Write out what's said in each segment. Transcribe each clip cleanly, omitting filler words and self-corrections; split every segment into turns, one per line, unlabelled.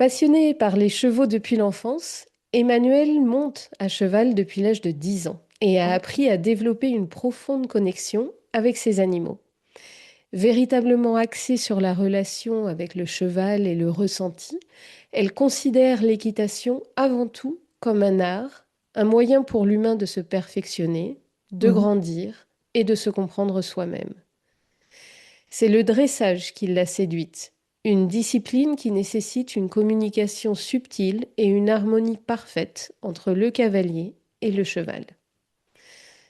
Passionné par les chevaux depuis l'enfance, Emmanuel monte à cheval depuis l'âge de 10 ans et a
Ok.
appris à développer une profonde connexion avec ses animaux. Véritablement axée sur la relation avec le cheval et le ressenti, elle considère l'équitation avant tout comme un art, un moyen pour l'humain de se perfectionner, de
Mhm.
grandir et de se comprendre soi-même. C'est le dressage qui l'a séduite, une discipline qui nécessite une communication subtile et une harmonie parfaite entre le cavalier et le cheval.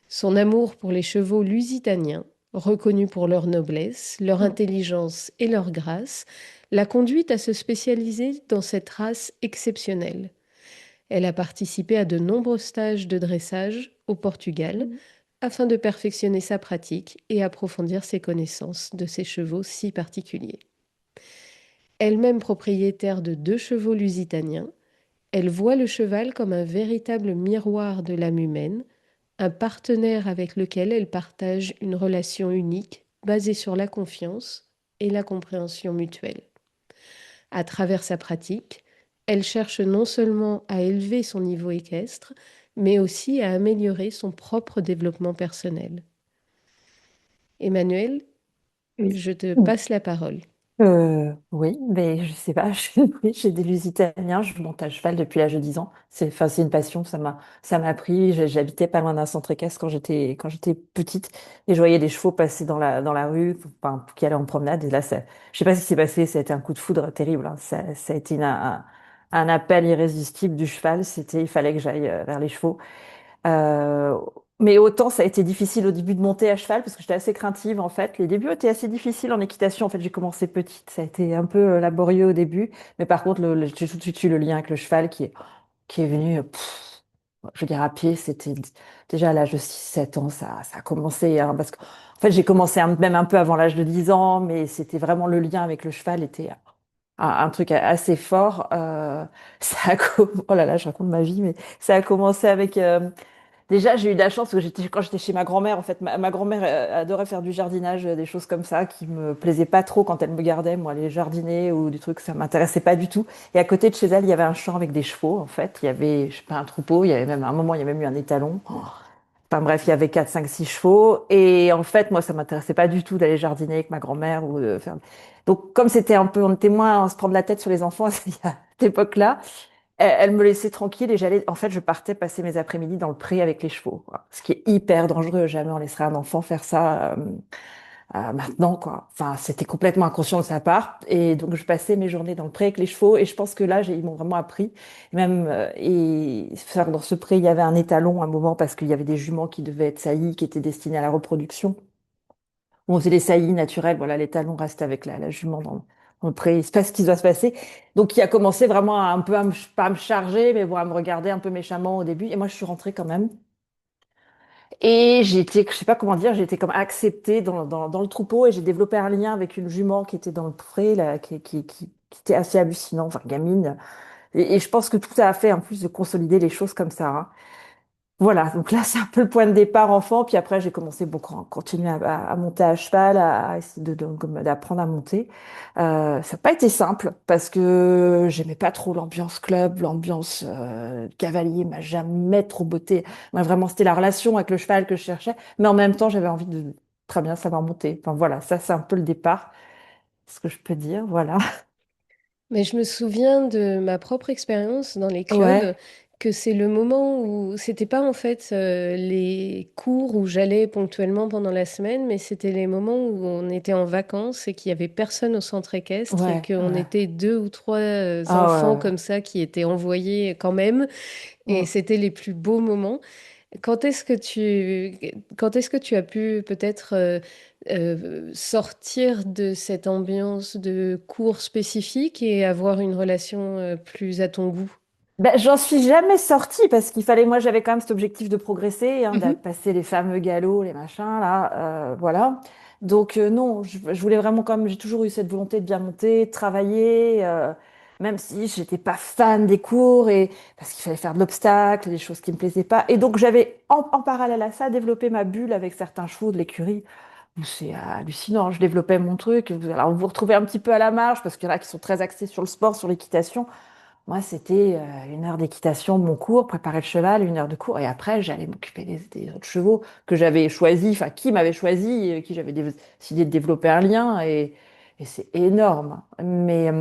Son amour pour les chevaux lusitaniens, reconnus pour leur noblesse, leur
Mhm.
intelligence et leur grâce, l'a conduite à se spécialiser dans cette race exceptionnelle. Elle a participé à de nombreux stages de dressage au Portugal
Mhm.
afin de perfectionner sa pratique et approfondir ses connaissances de ces chevaux si particuliers. Elle-même propriétaire de 2 chevaux lusitaniens, elle voit le cheval comme un véritable miroir de l'âme humaine, un partenaire avec lequel elle partage une relation unique basée sur la confiance et la compréhension mutuelle. À travers sa pratique, elle cherche non seulement à élever son niveau équestre, mais aussi à améliorer son propre développement personnel. Emmanuel,
Oui.
je te
Mhm.
passe la parole.
Oui, mais je sais pas, oui, j'ai des Lusitaniens, je monte à cheval depuis l'âge de 10 ans. C'est une passion, ça m'a pris. J'habitais pas loin d'un centre équestre quand j'étais petite et je voyais des chevaux passer dans la rue, enfin, qui allaient en promenade. Et là, je sais pas ce qui s'est passé, ça a été un coup de foudre terrible, hein. Ça a été un appel irrésistible du cheval. Il fallait que j'aille vers les chevaux. Euh, mais autant ça a été difficile au début de monter à cheval parce que j'étais assez craintive en fait. Les débuts étaient assez difficiles en équitation. En fait, j'ai commencé petite, ça a été un peu laborieux au début. Mais par contre, j'ai tout de suite eu le lien avec le cheval qui est venu, je veux dire, à pied. C'était déjà à l'âge de 6 7 ans, ça a commencé, hein, parce que en fait, j'ai commencé même un peu avant l'âge de 10 ans, mais c'était vraiment le lien avec le cheval était un truc assez fort. Oh là là, je raconte ma vie, mais ça a commencé avec. Déjà, j'ai eu de la chance parce que quand j'étais chez ma grand-mère, en fait, ma grand-mère adorait faire du jardinage, des choses comme ça, qui me plaisaient pas trop quand elle me gardait. Moi, les jardiner ou des trucs, ça m'intéressait pas du tout. Et à côté de chez elle, il y avait un champ avec des chevaux, en fait. Il y avait, je sais pas, un troupeau. Il y avait même, à un moment, il y avait même eu un étalon. Enfin bref, il y avait 4 5 6 chevaux. Et en fait, moi, ça m'intéressait pas du tout d'aller jardiner avec ma grand-mère ou de faire. Donc, comme c'était un peu, on était moins à se prendre la tête sur les enfants à cette époque-là, elle me laissait tranquille et en fait, je partais passer mes après-midi dans le pré avec les chevaux, quoi. Ce qui est hyper dangereux. Jamais on laisserait un enfant faire ça maintenant, quoi. Enfin, c'était complètement inconscient de sa part. Et donc, je passais mes journées dans le pré avec les chevaux et je pense que là, ils m'ont vraiment appris. Et faire dans ce pré, il y avait un étalon à un moment parce qu'il y avait des juments qui devaient être saillies, qui étaient destinées à la reproduction. On faisait des saillies naturelles, voilà, l'étalon reste avec la jument dans le pré, il se passe ce qui doit se passer. Donc, il a commencé vraiment un peu pas à me charger, mais bon, à me regarder un peu méchamment au début. Et moi, je suis rentrée quand même. Et j'ai été, je sais pas comment dire, j'ai été comme acceptée dans le troupeau et j'ai développé un lien avec une jument qui était dans le pré, là, qui était assez hallucinant, enfin, gamine. Et je pense que tout a fait, en plus, de consolider les choses comme ça, hein. Voilà, donc là, c'est un peu le point de départ enfant. Puis après, j'ai commencé beaucoup à continuer à monter à cheval, à essayer comme d'apprendre à monter. Ça n'a pas été simple parce que j'aimais pas trop l'ambiance club, l'ambiance cavalier m'a jamais trop botté. Moi, vraiment, c'était la relation avec le cheval que je cherchais. Mais en même temps, j'avais envie de très bien savoir monter. Enfin voilà, ça, c'est un peu le départ, ce que je peux dire. Voilà.
Mais je me souviens de ma propre expérience dans les clubs,
Ouais,
que c'est le moment où c'était pas en fait les cours où j'allais ponctuellement pendant la semaine, mais c'était les moments où on était en vacances et qu'il y avait personne au centre équestre et
ouais,
qu'on
ouais.
était 2 ou 3 enfants
Ah
comme ça qui étaient envoyés quand même,
ouais.
et c'était les plus beaux moments. Quand est-ce que tu as pu peut-être sortir de cette ambiance de cours spécifique et avoir une relation plus à ton goût?
Ben, j'en suis jamais sortie parce qu'il fallait, moi j'avais quand même cet objectif de progresser, hein, de
Mhm.
passer les fameux galops, les machins, là, voilà. Donc non, je voulais vraiment quand même, j'ai toujours eu cette volonté de bien monter, de travailler, même si j'étais pas fan des cours et parce qu'il fallait faire de l'obstacle, des choses qui me plaisaient pas. Et donc j'avais en parallèle à ça développé ma bulle avec certains chevaux de l'écurie. C'est hallucinant. Je développais mon truc. Alors, vous vous retrouvez un petit peu à la marge parce qu'il y en a qui sont très axés sur le sport, sur l'équitation. Moi, c'était 1 heure d'équitation de mon cours, préparer le cheval, 1 heure de cours. Et après, j'allais m'occuper des autres chevaux que j'avais choisis, enfin, qui m'avait choisi, qui j'avais décidé de développer un lien. Et c'est énorme. Mais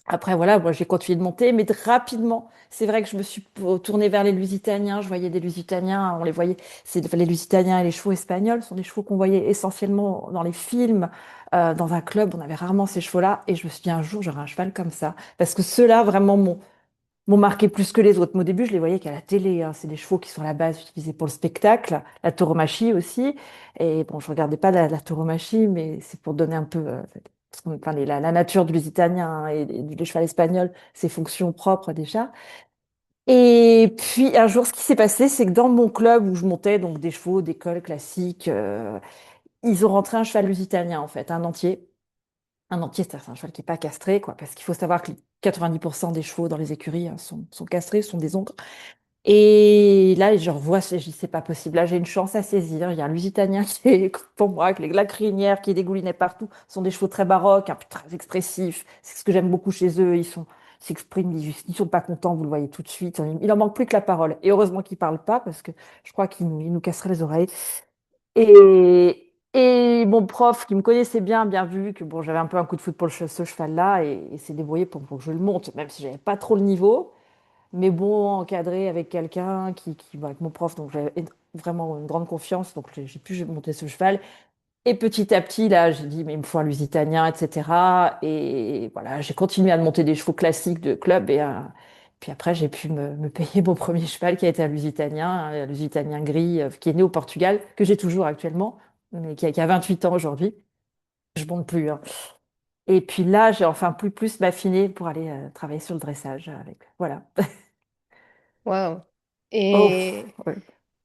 après, voilà, moi, j'ai continué de monter, mais rapidement. C'est vrai que je me suis tournée vers les Lusitaniens. Je voyais des Lusitaniens, on les voyait. Les Lusitaniens et les chevaux espagnols sont des chevaux qu'on voyait essentiellement dans les films. Dans un club, on avait rarement ces chevaux-là. Et je me suis dit, un jour, j'aurai un cheval comme ça. Parce que ceux-là, vraiment, m'ont marqué plus que les autres. Mais au début, je les voyais qu'à la télé, hein. C'est des chevaux qui sont à la base utilisés pour le spectacle, la tauromachie aussi. Et bon, je regardais pas la tauromachie, mais c'est pour donner un peu enfin, la nature du Lusitanien, hein, et du cheval espagnol, ses fonctions propres déjà. Et puis un jour, ce qui s'est passé, c'est que dans mon club où je montais donc des chevaux d'école classique, ils ont rentré un cheval lusitanien en fait, un entier. Un entier, c'est un cheval qui n'est pas castré, quoi, parce qu'il faut savoir que 90% des chevaux dans les écuries, hein, sont castrés, sont des ongres. Et là, je revois, je dis, c'est pas possible. Là, j'ai une chance à saisir. Il y a un Lusitanien qui est pour moi, avec la crinière qui dégoulinait partout. Ce sont des chevaux très baroques, un peu très expressifs. C'est ce que j'aime beaucoup chez eux. Ils s'expriment, ils sont pas contents, vous le voyez tout de suite. Il en manque plus que la parole. Et heureusement qu'ils parlent pas, parce que je crois qu'ils nous casseraient les oreilles. Et mon prof, qui me connaissait bien, bien vu que bon, j'avais un peu un coup de foot pour ce cheval-là, et s'est débrouillé pour que je le monte, même si j'avais pas trop le niveau. Mais bon, encadré avec quelqu'un avec mon prof, donc j'avais vraiment une grande confiance, donc j'ai pu monter ce cheval. Et petit à petit, là, j'ai dit, mais il me faut un Lusitanien, etc. Et voilà, j'ai continué à monter des chevaux classiques de club. Puis après, j'ai pu me payer mon premier cheval qui a été un Lusitanien gris, qui est né au Portugal, que j'ai toujours actuellement, mais qui a 28 ans aujourd'hui. Je monte plus, hein. Et puis là, j'ai enfin plus m'affiner pour aller travailler sur le dressage avec. Voilà.
Waouh.
Oh,
Et
ouais,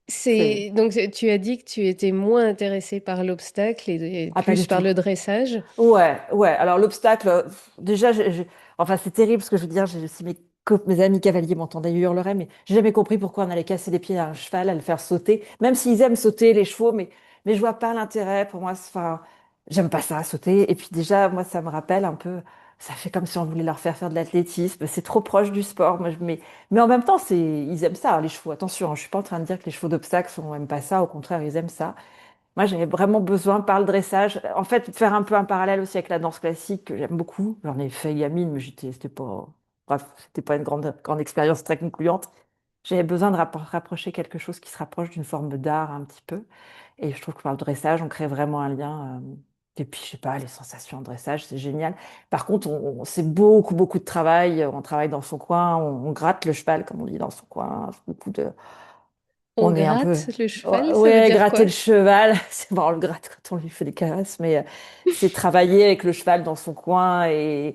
c'est.
c'est donc tu as dit que tu étais moins intéressée par l'obstacle et
Ah, pas
plus
du
par
tout.
le dressage.
Ouais, ouais. Alors l'obstacle, déjà, enfin c'est terrible ce que je veux dire. Si mes amis cavaliers m'entendaient, ils hurleraient, mais j'ai jamais compris pourquoi on allait casser les pieds à un cheval, à le faire sauter. Même s'ils aiment sauter les chevaux, mais je vois pas l'intérêt. Pour moi, enfin, j'aime pas ça sauter. Et puis déjà, moi, ça me rappelle un peu. Ça fait comme si on voulait leur faire faire de l'athlétisme. C'est trop proche du sport. Mais en même temps, ils aiment ça, hein, les chevaux. Attention, hein, je suis pas en train de dire que les chevaux d'obstacle n'aiment pas ça. Au contraire, ils aiment ça. Moi, j'avais vraiment besoin, par le dressage, en fait, de faire un peu un parallèle aussi avec la danse classique, que j'aime beaucoup. J'en ai fait gamine, mais c'était pas, bref, c'était pas une grande expérience très concluante. J'avais besoin de rapprocher quelque chose qui se rapproche d'une forme d'art un petit peu. Et je trouve que par le dressage, on crée vraiment un lien. Et puis, je sais pas, les sensations en dressage, c'est génial. Par contre, c'est beaucoup, beaucoup de travail. On travaille dans son coin, on gratte le cheval, comme on dit, dans son coin. Beaucoup de,
On
on est un peu.
gratte le cheval, ça veut
Ouais,
dire
gratter
quoi?
le cheval. C'est bon, on le gratte quand on lui fait des caresses, mais c'est travailler avec le cheval dans son coin, et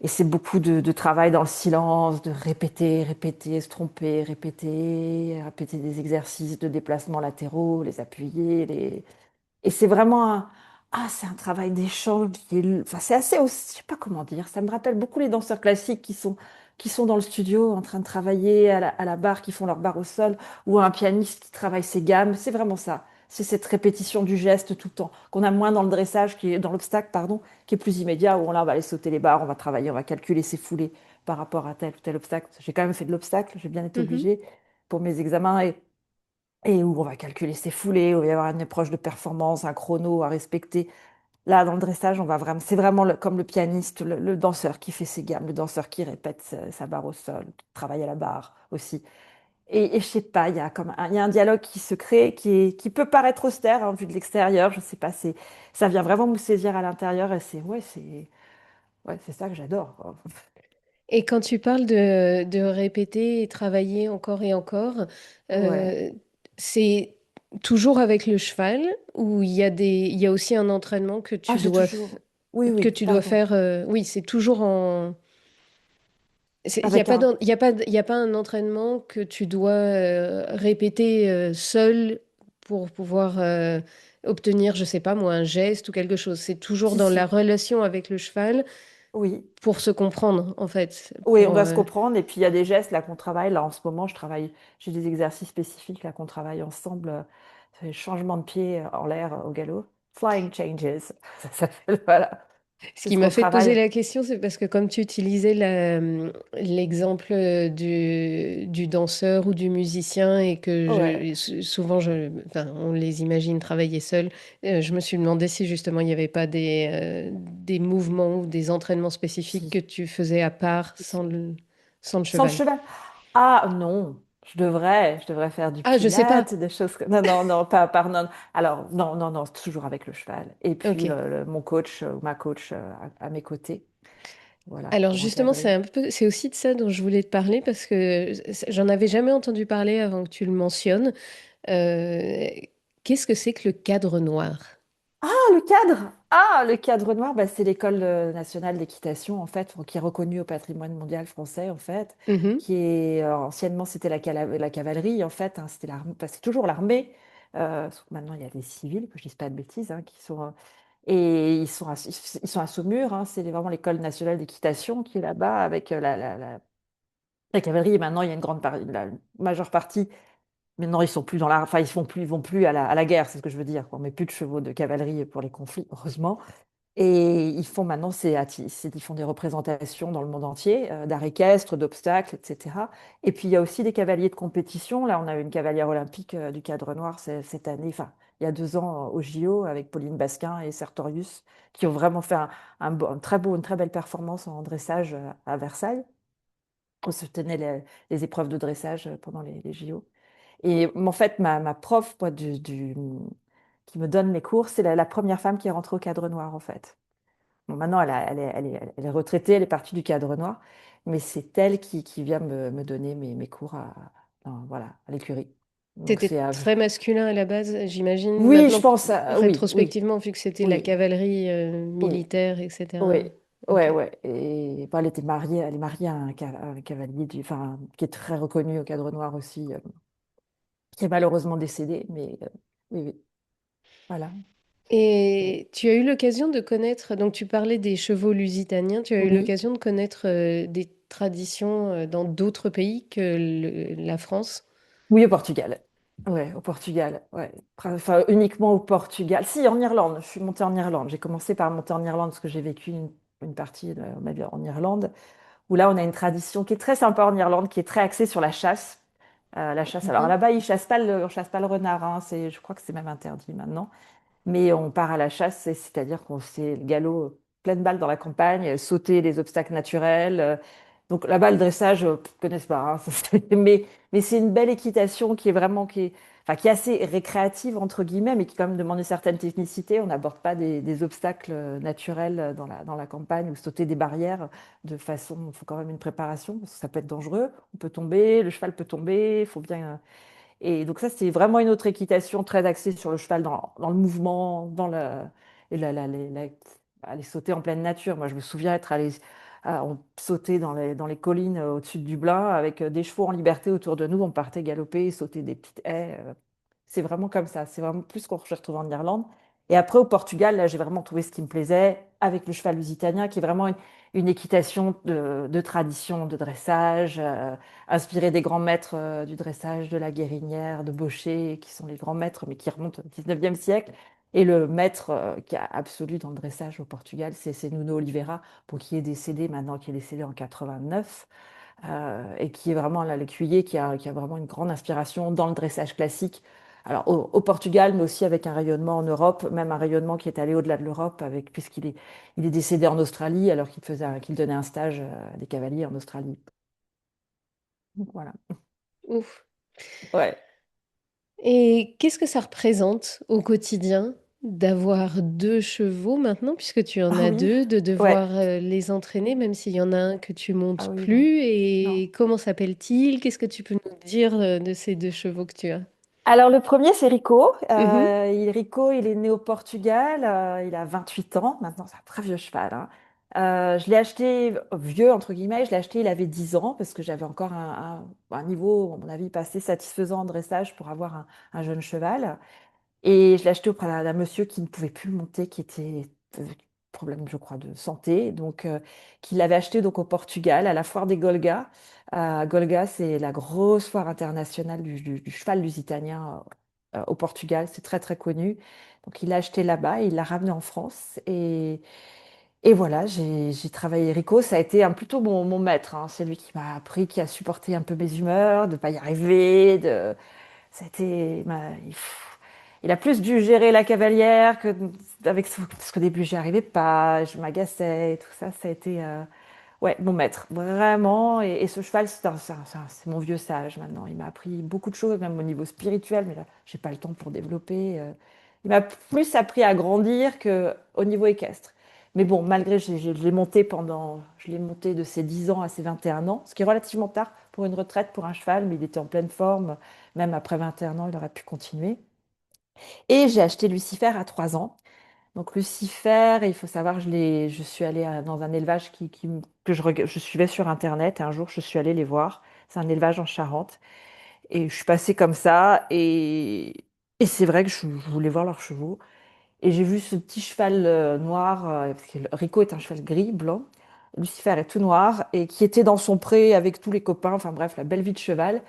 c'est beaucoup de travail dans le silence, de répéter, répéter, se tromper, répéter des exercices de déplacement latéraux, les appuyer, et c'est vraiment c'est un travail d'échange enfin, c'est assez aussi, je sais pas comment dire, ça me rappelle beaucoup les danseurs classiques qui sont dans le studio en train de travailler à la barre, qui font leur barre au sol, ou un pianiste qui travaille ses gammes. C'est vraiment ça. C'est cette répétition du geste tout le temps, qu'on a moins dans le dressage, dans l'obstacle, pardon, qui est plus immédiat, où là, on va aller sauter les barres, on va travailler, on va calculer ses foulées par rapport à tel ou tel obstacle. J'ai quand même fait de l'obstacle, j'ai bien été
Mhm.
obligée pour mes examens, et où on va calculer ses foulées, où il va y avoir une approche de performance, un chrono à respecter. Là, dans le dressage, on va vraiment, c'est vraiment comme le pianiste, le danseur qui fait ses gammes, le danseur qui répète sa barre au sol, qui travaille à la barre aussi. Et je sais pas, il y a un dialogue qui se crée, qui peut paraître austère, hein, vu de l'extérieur. Je sais pas, ça vient vraiment me saisir à l'intérieur, et c'est ça que j'adore, quoi.
Et quand tu parles de répéter et travailler encore et encore,
Ouais.
euh, c'est toujours avec le cheval ou il y a aussi un entraînement
Ah, j'ai toujours. Oui,
que
oui,
tu dois
pardon.
faire. Oui, c'est toujours en. Il n'y a
Avec
pas
un.
il y a pas un entraînement que tu dois répéter seul pour pouvoir obtenir, je sais pas moi, un geste ou quelque chose. C'est toujours
Si,
dans la
si.
relation avec le cheval
Oui.
pour se comprendre, en fait.
Oui, on doit se comprendre. Et puis il y a des gestes là qu'on travaille. Là en ce moment, j'ai des exercices spécifiques là qu'on travaille ensemble. Changement de pied en l'air au galop. Flying Changes, ça s'appelle, voilà.
Ce
C'est
qui
ce
m'a
qu'on
fait te poser
travaille.
la question, c'est parce que comme tu utilisais l'exemple du danseur ou du musicien et que
Ouais.
souvent, enfin, on les imagine travailler seuls, je me suis demandé si justement il n'y avait pas des mouvements ou des entraînements spécifiques
Si,
que tu faisais à part
si, si.
sans le
Sans le
cheval.
cheval. Ah non, je devrais faire du
Ah, je sais pas.
pilate, des choses comme... Non, non, non, pas par non. Alors, non, non, non, toujours avec le cheval. Et puis,
Ok.
mon coach ou ma coach à mes côtés, voilà,
Alors
pour
justement,
encadrer.
c'est aussi de ça dont je voulais te parler parce que j'en avais jamais entendu parler avant que tu le mentionnes. Euh, Qu'est-ce que c'est que le cadre noir?
Ah, le cadre! Ah, le cadre noir, bah, c'est l'école nationale d'équitation, en fait, qui est reconnue au patrimoine mondial français, en fait,
Mhm.
qui est, anciennement, c'était la cavalerie, en fait, hein, c'était l'armée, parce que c'est toujours l'armée. Sauf que maintenant, il y a des civils, que je ne dise pas de bêtises, hein, qui sont, et ils sont à Saumur, hein, c'est vraiment l'école nationale d'équitation qui est là-bas, avec la cavalerie, et maintenant, il y a une grande partie, la majeure partie. Maintenant, ils sont plus dans la, enfin, ils vont plus à la guerre, c'est ce que je veux dire, quoi. On met plus de chevaux de cavalerie pour les conflits, heureusement. Et ils font maintenant, ils font des représentations dans le monde entier, d'art équestre, d'obstacles, etc. Et puis il y a aussi des cavaliers de compétition. Là, on a eu une cavalière olympique du cadre noir cette année, enfin, il y a 2 ans au JO avec Pauline Basquin et Sertorius, qui ont vraiment fait une très belle performance en dressage à Versailles. On se tenait les épreuves de dressage pendant les JO. Et en fait, ma prof, moi, qui me donne les cours, c'est la première femme qui est rentrée au cadre noir, en fait. Bon, maintenant, elle est retraitée, elle est partie du cadre noir, mais c'est elle qui vient me donner mes cours voilà, à l'écurie. Donc,
C'était très masculin à la base, j'imagine.
oui, je
Maintenant,
pense, oui, oui,
rétrospectivement, vu que c'était la
oui,
cavalerie
oui,
militaire, etc.
oui,
Ok.
ouais, ouais. Et bon, elle est mariée à un cavalier enfin, qui est très reconnu au cadre noir aussi, qui est malheureusement décédé, mais oui, oui, voilà.
Et tu as eu l'occasion de connaître, donc tu parlais des chevaux lusitaniens, tu as eu
Oui.
l'occasion de connaître des traditions dans d'autres pays que la France?
Oui, au Portugal. Ouais, au Portugal. Ouais. Enfin, uniquement au Portugal. Si, en Irlande. Je suis montée en Irlande. J'ai commencé par monter en Irlande parce que j'ai vécu une partie de ma vie en Irlande, où là, on a une tradition qui est très sympa en Irlande, qui est très axée sur la chasse. La chasse. Alors
Mhm.
là-bas, on chasse pas le renard, hein. Je crois que c'est même interdit maintenant. Mais on part à la chasse, c'est-à-dire qu'on fait le galop pleine balle dans la campagne, sauter les obstacles naturels. Donc là-bas, le dressage, ne connaissent pas, hein, mais c'est une belle équitation enfin, qui est assez récréative, entre guillemets, mais qui quand même demande une certaine technicité. On n'aborde pas des obstacles naturels dans la campagne ou sauter des barrières de façon. Il faut quand même une préparation, parce que ça peut être dangereux. On peut tomber, le cheval peut tomber, il faut bien. Et donc ça, c'est vraiment une autre équitation très axée sur le cheval dans le mouvement, et aller sauter en pleine nature. Moi, je me souviens être allé on sauter dans les collines au-dessus de Dublin avec des chevaux en liberté autour de nous. On partait galoper, sauter des petites haies. C'est vraiment comme ça. C'est vraiment plus ce qu'on j'ai retrouvé en Irlande. Et après, au Portugal, là, j'ai vraiment trouvé ce qui me plaisait avec le cheval lusitanien, qui est vraiment une équitation de tradition, de dressage. Inspiré des grands maîtres du dressage, de la Guérinière, de Baucher, qui sont les grands maîtres, mais qui remontent au 19e siècle. Et le maître qui a absolu dans le dressage au Portugal, c'est Nuno Oliveira, pour qui est décédé maintenant, qui est décédé en 89, et qui est vraiment là, l'écuyer qui a vraiment une grande inspiration dans le dressage classique. Alors au Portugal, mais aussi avec un rayonnement en Europe, même un rayonnement qui est allé au-delà de l'Europe, puisqu'il est décédé en Australie alors qu'il donnait un stage à des cavaliers en Australie. Donc voilà.
Ouf.
Ouais.
Et qu'est-ce que ça représente au quotidien d'avoir deux chevaux maintenant, puisque tu en
Ah
as
oui,
deux, de
ouais.
devoir les entraîner, même s'il y en a un que tu
Ah
montes
oui, non.
plus?
Non.
Et comment s'appelle-t-il? Qu'est-ce que tu peux nous dire de ces deux chevaux que tu as?
Alors le premier, c'est Rico.
Mhm.
Rico, il est né au Portugal, il a 28 ans, maintenant c'est un très vieux cheval, hein. Je l'ai acheté vieux, entre guillemets, je l'ai acheté, il avait 10 ans, parce que j'avais encore un niveau, à mon avis, pas assez satisfaisant en dressage pour avoir un jeune cheval. Et je l'ai acheté auprès d'un monsieur qui ne pouvait plus monter, qui était problème, je crois, de santé. Donc, qui l'avait acheté donc au Portugal, à la foire des Golgas. Golga, c'est la grosse foire internationale du cheval lusitanien. au Portugal, c'est très très connu. Donc il l'a acheté là-bas et il l'a ramené en France. Et voilà, j'ai travaillé Rico, ça a été plutôt mon maître, hein. C'est lui qui m'a appris, qui a supporté un peu mes humeurs, de pas y arriver, ça a été, il a plus dû gérer la cavalière parce qu'au début j'y arrivais pas, je m'agaçais, et tout ça, ça a été, ouais, mon maître, vraiment. Et ce cheval, c'est mon vieux sage maintenant. Il m'a appris beaucoup de choses, même au niveau spirituel, mais là, j'ai pas le temps pour développer. Il m'a plus appris à grandir que au niveau équestre. Mais bon, malgré, je l'ai monté de ses 10 ans à ses 21 ans, ce qui est relativement tard pour une retraite pour un cheval, mais il était en pleine forme. Même après 21 ans, il aurait pu continuer. Et j'ai acheté Lucifer à 3 ans. Donc Lucifer, il faut savoir, je suis allée dans un élevage que je suivais sur Internet. Et un jour, je suis allée les voir. C'est un élevage en Charente. Et je suis passée comme ça. Et c'est vrai que je voulais voir leurs chevaux. Et j'ai vu ce petit cheval noir, parce que Rico est un cheval gris, blanc. Lucifer est tout noir. Et qui était dans son pré avec tous les copains. Enfin bref, la belle vie de cheval.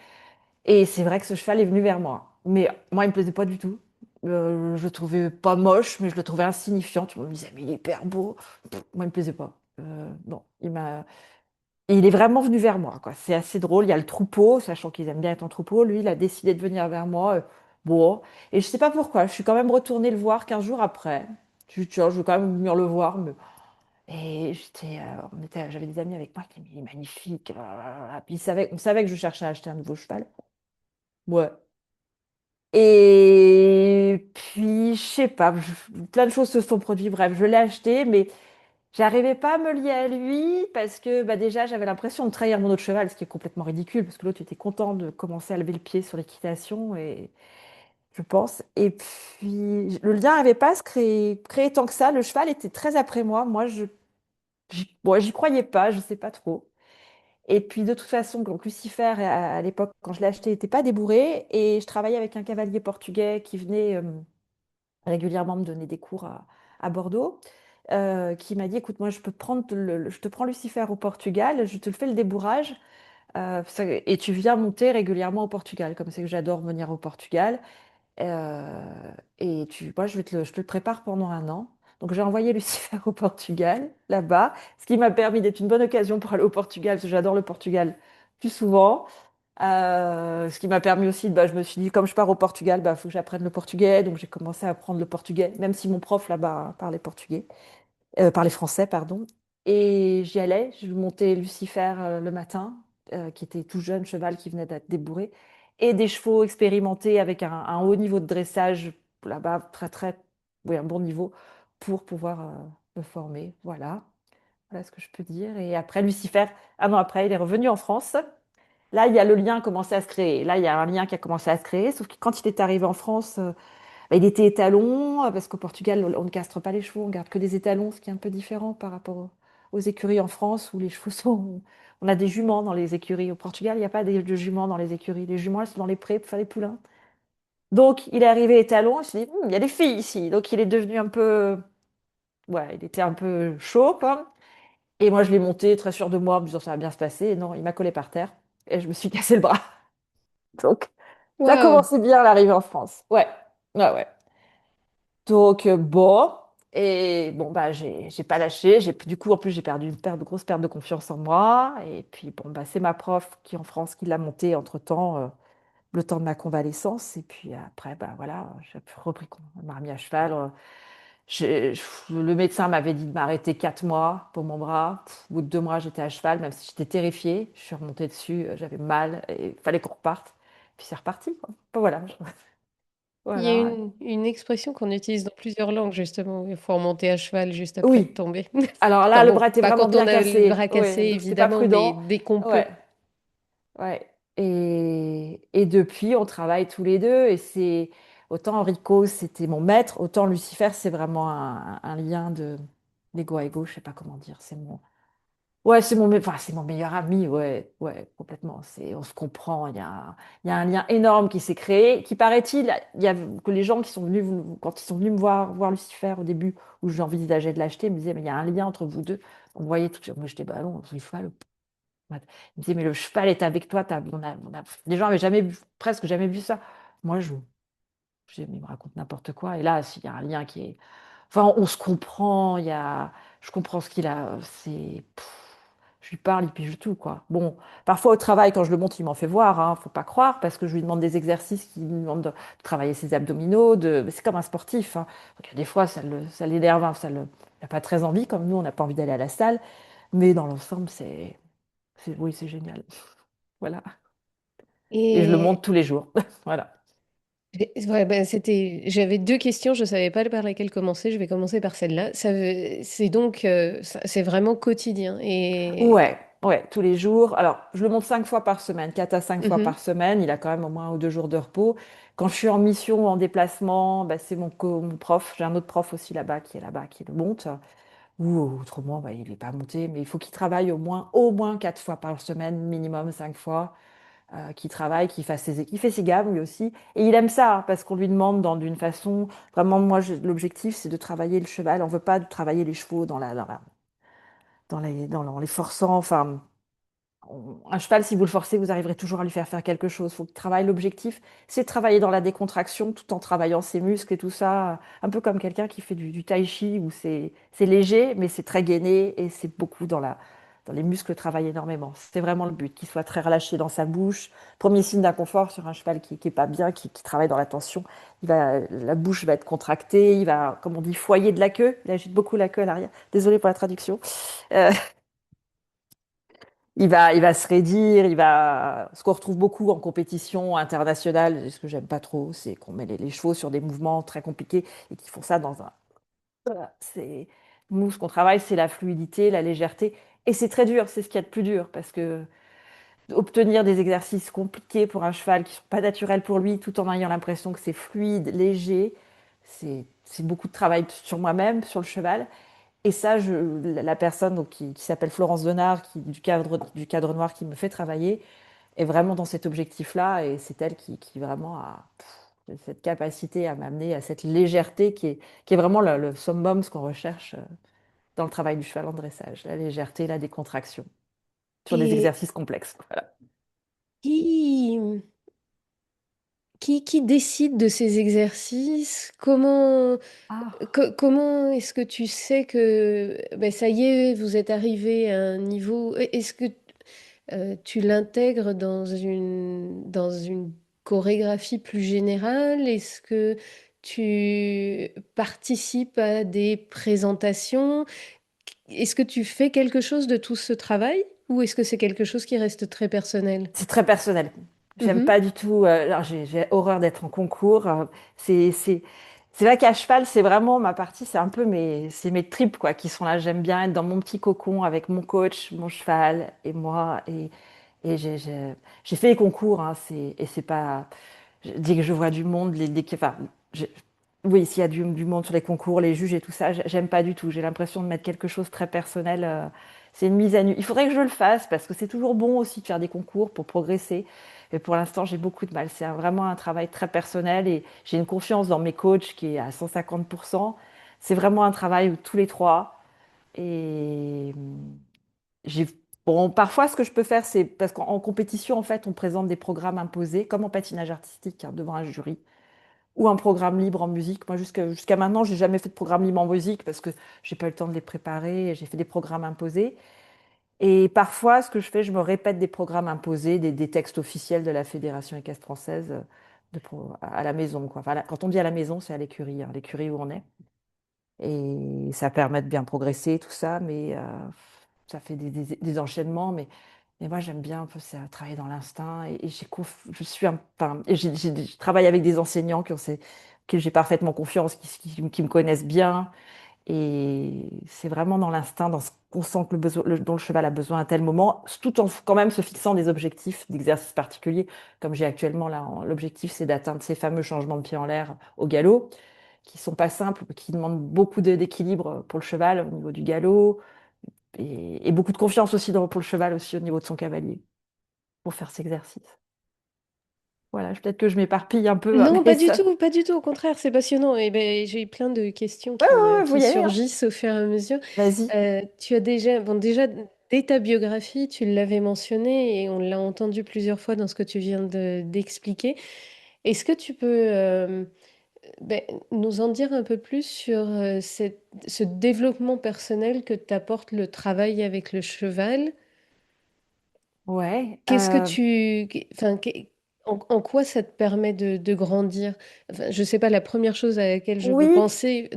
Et c'est vrai que ce cheval est venu vers moi. Mais moi, il me plaisait pas du tout. Je le trouvais pas moche, mais je le trouvais insignifiant. Tout le monde me disait, mais il est hyper beau. Moi, il me plaisait pas. Bon, et il est vraiment venu vers moi, quoi. C'est assez drôle. Il y a le troupeau, sachant qu'ils aiment bien être en troupeau. Lui, il a décidé de venir vers moi. Bon. Et je sais pas pourquoi. Je suis quand même retournée le voir 15 jours après. Je tiens, je veux quand même venir le voir. Et j'avais des amis avec moi qui me disaient, il est magnifique. Puis on savait que je cherchais à acheter un nouveau cheval. Ouais. Et puis, je sais pas, plein de choses se sont produites. Bref, je l'ai acheté, mais j'arrivais pas à me lier à lui parce que bah, déjà, j'avais l'impression de trahir mon autre cheval, ce qui est complètement ridicule parce que l'autre était content de commencer à lever le pied sur l'équitation, et je pense. Et puis, le lien n'avait pas se créé tant que ça. Le cheval était très après moi. Moi, bon, j'y croyais pas, je sais pas trop. Et puis de toute façon, donc Lucifer, à l'époque, quand je l'ai acheté, n'était pas débourré. Et je travaillais avec un cavalier portugais qui venait régulièrement me donner des cours à Bordeaux, qui m'a dit, écoute, moi, je te prends Lucifer au Portugal, je te le fais le débourrage, et tu viens monter régulièrement au Portugal, comme c'est que j'adore venir au Portugal. Moi, je te le prépare pendant un an. Donc, j'ai envoyé Lucifer au Portugal, là-bas, ce qui m'a permis d'être une bonne occasion pour aller au Portugal, parce que j'adore le Portugal plus souvent. Ce qui m'a permis aussi, bah, je me suis dit, comme je pars au Portugal, bah, faut que j'apprenne le portugais. Donc, j'ai commencé à apprendre le portugais, même si mon prof là-bas parlait portugais, parlait français, pardon. Et j'y allais, je montais Lucifer le matin, qui était tout jeune, cheval qui venait d'être débourré, et des chevaux expérimentés avec un haut niveau de dressage là-bas, très, très, oui, un bon niveau, pour pouvoir me former. Voilà ce que je peux dire. Et après, Lucifer, un an après, il est revenu en France. Là, il y a le lien qui a commencé à se créer. Là, il y a un lien qui a commencé à se créer. Sauf que quand il est arrivé en France, bah, il était étalon, parce qu'au Portugal, on ne castre pas les chevaux, on garde que des étalons, ce qui est un peu différent par rapport aux écuries en France, où les chevaux sont. On a des juments dans les écuries. Au Portugal, il n'y a pas de juments dans les écuries. Les juments, elles sont dans les prés pour faire les poulains. Donc, il est arrivé étalon, il s'est dit, il y a des filles ici. Donc, il est devenu un peu. Ouais, il était un peu chaud, quoi. Et moi, je l'ai monté, très sûr de moi, en me disant, ça va bien se passer. Et non, il m'a collé par terre. Et je me suis cassé le bras. Donc, ça a
Waouh!
commencé bien l'arrivée en France. Ouais, ouais, ouais. Donc, bon. Et bon, bah, j'ai pas lâché. Du coup, en plus, j'ai perdu grosse perte de confiance en moi. Et puis, bon, bah, c'est ma prof qui, en France, qui l'a monté entre-temps, le temps de ma convalescence. Et puis après, bah, voilà, j'ai repris, on m'a remis à cheval. Le médecin m'avait dit de m'arrêter 4 mois pour mon bras. Au bout de 2 mois, j'étais à cheval, même si j'étais terrifiée. Je suis remontée dessus, j'avais mal et il fallait qu'on reparte. Puis c'est reparti, quoi. Bon, voilà.
Il y a
Voilà.
une expression qu'on utilise dans plusieurs langues, justement. Il faut remonter à cheval juste après être
Oui.
tombé.
Alors là,
Enfin
le
bon,
bras était
pas
vraiment
quand on
bien
a le
cassé.
bras cassé,
Oui, donc c'était pas
évidemment, mais
prudent.
dès qu'on peut.
Ouais, ouais. Et depuis, on travaille tous les deux. Et c'est autant Enrico, c'était mon maître, autant Lucifer, c'est vraiment un lien d'ego à ego. Je sais pas comment dire. Ouais, c'est mon meilleur ami, ouais, ouais, complètement. On se comprend. Il y a un lien énorme qui s'est créé, qui paraît-il, que les gens qui sont venus, quand ils sont venus me voir Lucifer au début, où j'envisageais de l'acheter, me disaient, mais il y a un lien entre vous deux. On voyait tout. Moi, j'étais, bah non, le cheval. Ils me disaient, mais le cheval est avec toi. Les gens avaient presque jamais vu ça. Moi, je. Il me raconte n'importe quoi. Et là, s'il y a un lien qui est... Enfin, on se comprend, je comprends ce qu'il a. Je lui parle, il pige tout, quoi. Bon, parfois au travail, quand je le montre, il m'en fait voir, hein, faut pas croire, parce que je lui demande des exercices qui lui demandent de travailler ses abdominaux. C'est comme un sportif, hein. Donc, des fois, ça l'énerve, hein, il n'a pas très envie, comme nous, on n'a pas envie d'aller à la salle. Mais dans l'ensemble, oui, c'est génial. Voilà. Et je le montre
Et
tous les jours. Voilà.
ouais, ben, j'avais deux questions, je ne savais pas par laquelle commencer. Je vais commencer par celle-là. C'est donc, c'est vraiment quotidien.
Ouais, ouais, tous les jours. Alors, je le monte 5 fois par semaine, 4 à 5 fois
Mhm.
par semaine. Il a quand même au moins 1 ou 2 jours de repos. Quand je suis en mission ou en déplacement, bah, c'est mon prof. J'ai un autre prof aussi là-bas, qui le monte. Ou autrement, bah, il n'est pas monté, mais il faut qu'il travaille au moins 4 fois par semaine, minimum 5 fois. Qu'il travaille, qu'il fait ses gammes lui aussi. Et il aime ça, hein, parce qu'on lui demande d'une façon. Vraiment, moi, l'objectif, c'est de travailler le cheval. On ne veut pas de travailler les chevaux dans les forçant. Enfin, un cheval, si vous le forcez, vous arriverez toujours à lui faire quelque chose. Il faut qu'il travaille. L'objectif, c'est de travailler dans la décontraction tout en travaillant ses muscles et tout ça. Un peu comme quelqu'un qui fait du tai chi où c'est léger, mais c'est très gainé et c'est beaucoup dans les muscles travaillent énormément. C'est vraiment le but, qu'il soit très relâché dans sa bouche. Premier signe d'inconfort sur un cheval qui est pas bien, qui travaille dans la tension. La bouche va être contractée, il va, comme on dit, foyer de la queue. Il agite beaucoup la queue à l'arrière. Désolée pour la traduction. Euh, il va se raidir, ce qu'on retrouve beaucoup en compétition internationale, et ce que j'aime pas trop, c'est qu'on met les chevaux sur des mouvements très compliqués et qu'ils font ça dans un. Voilà, nous, ce qu'on travaille, c'est la fluidité, la légèreté, et c'est très dur, c'est ce qu'il y a de plus dur, parce que obtenir des exercices compliqués pour un cheval qui sont pas naturels pour lui, tout en ayant l'impression que c'est fluide, léger, c'est beaucoup de travail sur moi-même, sur le cheval. Et ça, la personne donc, qui s'appelle Florence Denard, du cadre noir qui me fait travailler, est vraiment dans cet objectif-là. Et c'est elle qui vraiment a cette capacité à m'amener à cette légèreté qui est vraiment le summum, ce qu'on recherche dans le travail du cheval en dressage. La légèreté, la décontraction sur des
Et
exercices complexes. Voilà.
qui, qui décide de ces exercices? Comment est-ce que tu sais que ben, ça y est, vous êtes arrivé à un niveau? Est-ce que tu l'intègres dans une chorégraphie plus générale? Est-ce que tu participes à des présentations? Est-ce que tu fais quelque chose de tout ce travail ou est-ce que c'est quelque chose qui reste très personnel?
C'est très personnel. J'aime
Mhm.
pas du tout. Alors j'ai horreur d'être en concours. C'est c'est c'est vrai qu'à cheval, c'est vraiment ma partie. C'est un peu mes tripes quoi qui sont là. J'aime bien être dans mon petit cocon avec mon coach, mon cheval et moi. Et j'ai fait les concours. Hein, et c'est pas. Dès que je vois du monde, enfin, j'ai- oui, s'il y a du monde sur les concours, les juges et tout ça, j'aime pas du tout. J'ai l'impression de mettre quelque chose de très personnel. C'est une mise à nu. Il faudrait que je le fasse parce que c'est toujours bon aussi de faire des concours pour progresser. Mais pour l'instant, j'ai beaucoup de mal. Vraiment un travail très personnel et j'ai une confiance dans mes coachs qui est à 150%. C'est vraiment un travail où tous les trois. Et j'ai, bon, parfois, ce que je peux faire, c'est parce qu'en compétition, en fait, on présente des programmes imposés, comme en patinage artistique, hein, devant un jury ou un programme libre en musique. Moi, jusqu'à maintenant, j'ai jamais fait de programme libre en musique parce que j'ai pas eu le temps de les préparer. J'ai fait des programmes imposés. Et parfois, ce que je fais, je me répète des programmes imposés, des textes officiels de la Fédération équestre française à la maison, quoi. Enfin, quand on dit à la maison, c'est à l'écurie, hein, l'écurie où on est. Et ça permet de bien progresser, tout ça, mais ça fait des enchaînements. Mais moi, j'aime bien un peu ça, travailler dans l'instinct. Et je suis enfin, et je travaille avec des enseignants qui j'ai parfaitement confiance, qui me connaissent bien. Et c'est vraiment dans l'instinct, dans ce qu'on sent que dont le cheval a besoin à tel moment, tout en quand même se fixant des objectifs d'exercice particuliers, comme j'ai actuellement là. L'objectif, c'est d'atteindre ces fameux changements de pied en l'air au galop, qui sont pas simples, qui demandent beaucoup d'équilibre pour le cheval au niveau du galop, et beaucoup de confiance aussi pour le cheval aussi au niveau de son cavalier, pour faire cet exercice. Voilà, peut-être que je m'éparpille un peu, hein,
Non,
mais
pas du
ça.
tout, pas du tout. Au contraire, c'est passionnant. Et ben, j'ai eu plein de questions
Ouais, ouais, ouais, faut
qui
y aller, hein.
surgissent au fur et à mesure.
Vas-y.
Tu as déjà, bon, déjà, dès ta biographie, tu l'avais mentionné et on l'a entendu plusieurs fois dans ce que tu viens d'expliquer. Est-ce que tu peux ben, nous en dire un peu plus sur ce développement personnel que t'apporte le travail avec le cheval.
Ouais.
Qu'est-ce que enfin, en quoi ça te permet de grandir? Enfin, je sais pas, la première chose à laquelle je peux
Oui,
penser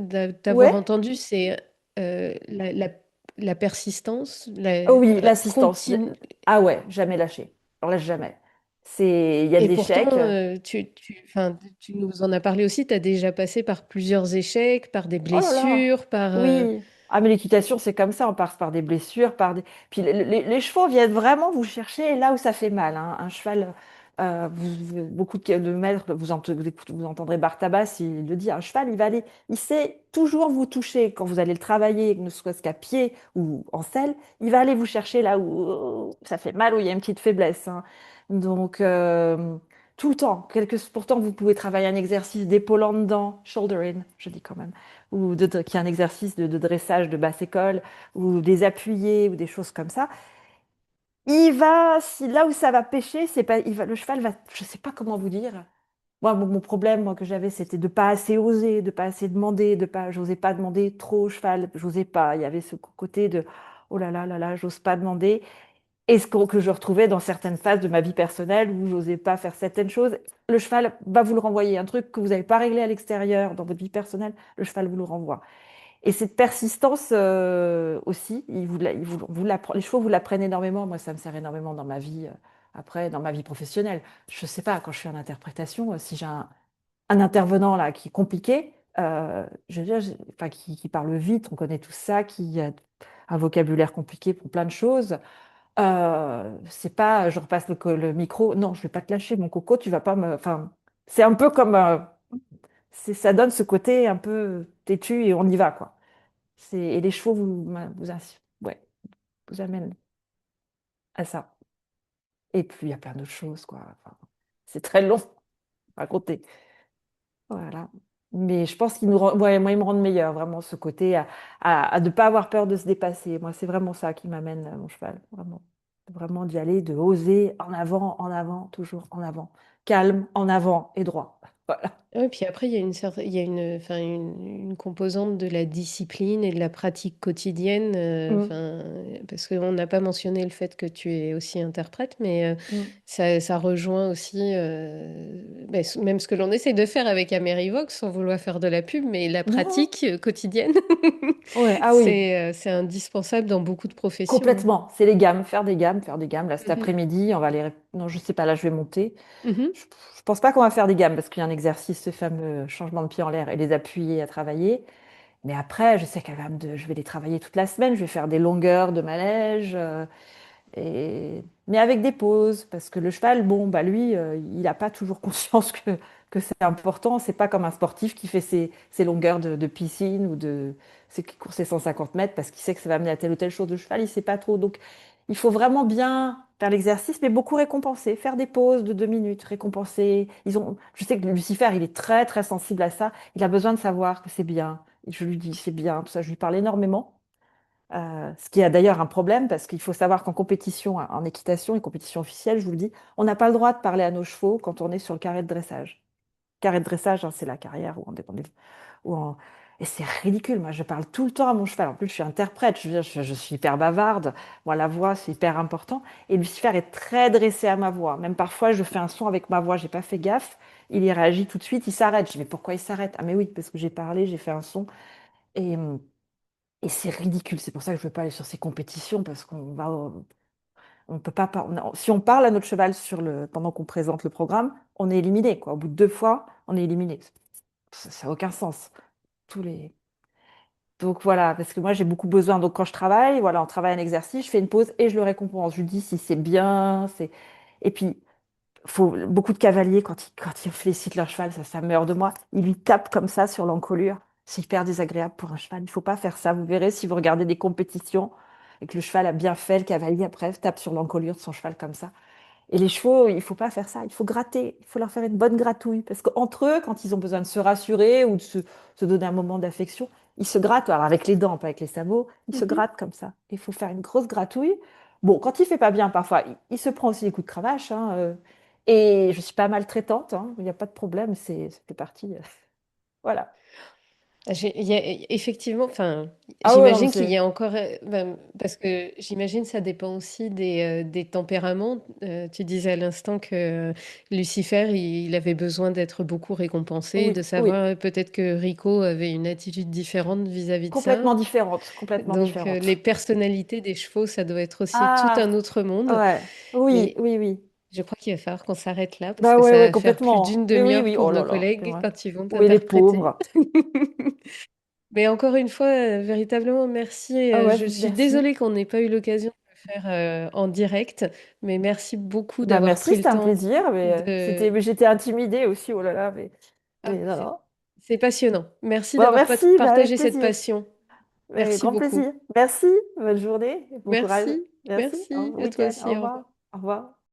t'avoir
ouais.
entendu, c'est la persistance,
Oh oui, l'assistance.
continue.
Ah ouais, jamais lâcher. Alors là, jamais. Il y a de
Et pourtant,
l'échec.
enfin, tu nous en as parlé aussi, tu as déjà passé par plusieurs échecs, par des
Oh là là,
blessures, par...
oui. Ah, mais l'équitation, c'est comme ça, on passe par des blessures, par des... Puis les chevaux viennent vraiment vous chercher là où ça fait mal, hein. Un cheval, beaucoup de maîtres, vous entendrez Bartabas, il le dit, un cheval, il va aller, il sait toujours vous toucher quand vous allez le travailler, ne serait-ce qu'à pied ou en selle, il va aller vous chercher là où ça fait mal, où il y a une petite faiblesse, hein. Donc, tout le temps, pourtant, vous pouvez travailler un exercice d'épaule en dedans, shoulder in, je dis quand même qui est un exercice de dressage de basse école, ou des appuyés, ou des choses comme ça. Là où ça va pêcher, c'est pas, le cheval va, je sais pas comment vous dire. Moi, mon problème, moi, que j'avais, c'était de pas assez oser, de pas assez demander, j'osais pas demander trop au cheval, j'osais pas. Il y avait ce côté de, oh là là, j'ose pas demander. Et que je retrouvais dans certaines phases de ma vie personnelle où j'osais pas faire certaines choses, le cheval va vous le renvoyer. Un truc que vous n'avez pas réglé à l'extérieur dans votre vie personnelle, le cheval vous le renvoie. Et cette persistance aussi, les chevaux vous l'apprennent énormément. Moi, ça me sert énormément dans ma vie, après, dans ma vie professionnelle. Je sais pas, quand je suis en interprétation, si j'ai un intervenant là qui est compliqué, je veux dire, enfin, qui parle vite, on connaît tout ça, qui a un vocabulaire compliqué pour plein de choses. C'est pas, je repasse le micro, non, je vais pas te lâcher, mon coco, tu vas pas me. Enfin, c'est un peu comme, ça donne ce côté un peu têtu et on y va, quoi. Et les chevaux ouais, vous amènent à ça. Et puis, il y a plein d'autres choses, quoi. Enfin, c'est très long à raconter. Voilà. Mais je pense ouais, moi, ils me rendent meilleur, vraiment, ce côté à ne pas avoir peur de se dépasser. Moi, c'est vraiment ça qui m'amène mon cheval, vraiment. Vraiment d'y aller, de oser en avant, toujours en avant. Calme, en avant et droit. Voilà.
Ouais, puis après, il y a enfin, une composante de la discipline et de la pratique quotidienne,
Mm,
enfin, parce qu'on n'a pas mentionné le fait que tu es aussi interprète, mais
mm.
ça rejoint aussi, ben, même ce que l'on essaie de faire avec Amerivox, sans vouloir faire de la pub, mais la
Non.
pratique quotidienne,
Ouais, ah oui.
c'est indispensable dans beaucoup de professions.
Complètement. C'est les gammes, faire des gammes, faire des gammes. Là, cet
Mhm.
après-midi, on va aller. Non, je sais pas, là, je vais monter.
Mhm.
Je, je pense pas qu'on va faire des gammes parce qu'il y a un exercice, ce fameux changement de pied en l'air et les appuyer à travailler. Mais après, je sais je vais les travailler toute la semaine. Je vais faire des longueurs de manège. Mais avec des pauses, parce que le cheval, bon, bah lui, il n'a pas toujours conscience que c'est important. C'est pas comme un sportif qui fait ses longueurs de piscine ou qui court ses 150 mètres parce qu'il sait que ça va amener à telle ou telle chose. Le cheval, il sait pas trop. Donc, il faut vraiment bien faire l'exercice, mais beaucoup récompenser, faire des pauses de 2 minutes, récompenser. Je sais que Lucifer, il est très, très sensible à ça. Il a besoin de savoir que c'est bien. Et je lui dis, c'est bien. Tout ça, je lui parle énormément. Ce qui a d'ailleurs un problème parce qu'il faut savoir qu'en compétition, en équitation et compétition officielle, je vous le dis, on n'a pas le droit de parler à nos chevaux quand on est sur le carré de dressage. Carré de dressage, hein, c'est la carrière où on- Et c'est ridicule. Moi, je parle tout le temps à mon cheval. En plus, je suis interprète. Je veux dire, je suis hyper bavarde. Moi, la voix, c'est hyper important. Et Lucifer est très dressé à ma voix. Même parfois, je fais un son avec ma voix. J'ai pas fait gaffe. Il y réagit tout de suite. Il s'arrête. Je dis, mais pourquoi il s'arrête? Ah, mais oui, parce que j'ai parlé, j'ai fait un son. Et, hum, et c'est ridicule. C'est pour ça que je ne veux pas aller sur ces compétitions parce on peut pas, si on parle à notre cheval pendant qu'on présente le programme, on est éliminé, quoi. Au bout de 2 fois, on est éliminé. Ça n'a aucun sens. Tous les... Donc voilà, parce que moi j'ai beaucoup besoin. Donc quand je travaille, voilà, on travaille un exercice, je fais une pause et je le récompense. Je lui dis si c'est bien, Et puis beaucoup de cavaliers, quand ils félicitent leur cheval, ça meurt de moi. Ils lui tapent comme ça sur l'encolure. C'est hyper désagréable pour un cheval. Il ne faut pas faire ça. Vous verrez si vous regardez des compétitions et que le cheval a bien fait, le cavalier après tape sur l'encolure de son cheval comme ça. Et les chevaux, il ne faut pas faire ça. Il faut gratter. Il faut leur faire une bonne gratouille. Parce qu'entre eux, quand ils ont besoin de se rassurer ou de se donner un moment d'affection, ils se grattent. Alors avec les dents, pas avec les sabots. Ils se
Mhm.
grattent comme ça. Il faut faire une grosse gratouille. Bon, quand il fait pas bien, parfois, il se prend aussi des coups de cravache, hein. Et je suis pas maltraitante, hein. Il n'y a pas de problème. Ça fait partie. Voilà.
Il y a, effectivement, enfin,
Ah ouais, non, mais
j'imagine qu'il y
c'est.
a encore, ben, parce que j'imagine ça dépend aussi des tempéraments. Tu disais à l'instant que Lucifer, il avait besoin d'être beaucoup récompensé, de
Oui, oui.
savoir peut-être que Rico avait une attitude différente vis-à-vis de ça.
Complètement différente, complètement
Donc, les
différente.
personnalités des chevaux, ça doit être aussi tout un
Ah,
autre monde.
ouais. Oui,
Mais
oui, oui.
je crois qu'il va falloir qu'on s'arrête là parce
Bah
que
ouais,
ça
ouais,
va faire plus
complètement.
d'une
Mais oui,
demi-heure
oui.
pour
Oh
nos
là là, c'est
collègues
vrai.
quand ils vont
Oui, les
t'interpréter.
pauvres.
Mais encore une fois, véritablement merci.
Ah ouais,
Je suis
merci.
désolée qu'on n'ait pas eu l'occasion de le faire en direct, mais merci beaucoup
Bah
d'avoir
merci,
pris le
c'était un
temps
plaisir.
de...
Mais j'étais intimidée aussi, oh là là.
Ah,
Mais non, non.
c'est passionnant. Merci
Bon,
d'avoir
merci, bah avec
partagé cette
plaisir.
passion.
Avec
Merci
grand
beaucoup.
plaisir. Merci, bonne journée, bon courage.
Merci,
Merci,
merci
bon
à toi
week-end, au
aussi. Au revoir.
revoir. Au revoir.